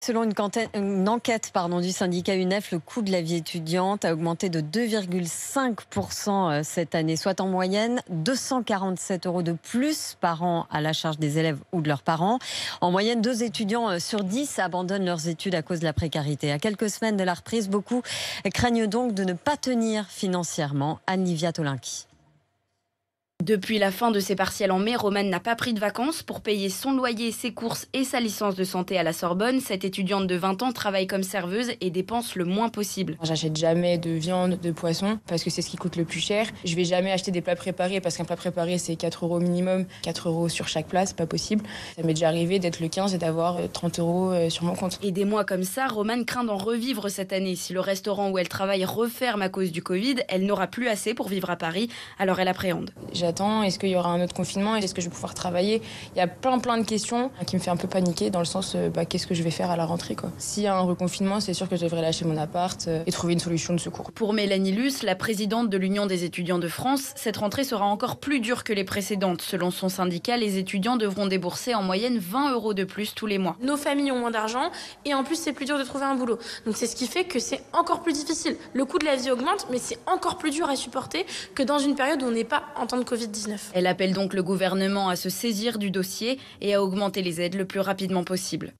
selon une enquête du syndicat UNEF, le coût de la vie étudiante a augmenté de 2,5% cette année, soit en moyenne 247 € de plus par an à la charge des élèves ou de leurs parents. En moyenne, 2 étudiants sur 10 abandonnent leurs études à cause de la précarité. À quelques semaines de la reprise, beaucoup craignent donc de ne pas tenir financièrement. Anne-Livia Tolinki. Depuis la fin de ses partiels en mai, Romane n'a pas pris de vacances pour payer son loyer, ses courses et sa licence de santé à la Sorbonne. Cette étudiante de 20 ans travaille comme serveuse et dépense le moins possible. J'achète jamais de viande, de poisson parce que c'est ce qui coûte le plus cher. Je vais jamais acheter des plats préparés parce qu'un plat préparé c'est 4 € minimum. 4 € sur chaque plat, c'est pas possible. Ça m'est déjà arrivé d'être le 15 et d'avoir 30 € sur mon compte. Et des mois comme ça, Romane craint d'en revivre cette année. Si le restaurant où elle travaille referme à cause du Covid, elle n'aura plus assez pour vivre à Paris. Alors elle appréhende. J'attends, est-ce qu'il y aura un autre confinement? Est-ce que je vais pouvoir travailler? Il y a plein de questions qui me fait un peu paniquer dans le sens, qu'est-ce que je vais faire à la rentrée quoi. S'il y a un reconfinement, c'est sûr que je devrais lâcher mon appart et trouver une solution de secours. Pour Mélanie Luce, la présidente de l'Union des étudiants de France, cette rentrée sera encore plus dure que les précédentes. Selon son syndicat, les étudiants devront débourser en moyenne 20 € de plus tous les mois. Nos familles ont moins d'argent et en plus c'est plus dur de trouver un boulot. Donc c'est ce qui fait que c'est encore plus difficile. Le coût de la vie augmente, mais c'est encore plus dur à supporter que dans une période où on n'est pas en temps de Covid-19. Elle appelle donc le gouvernement à se saisir du dossier et à augmenter les aides le plus rapidement possible.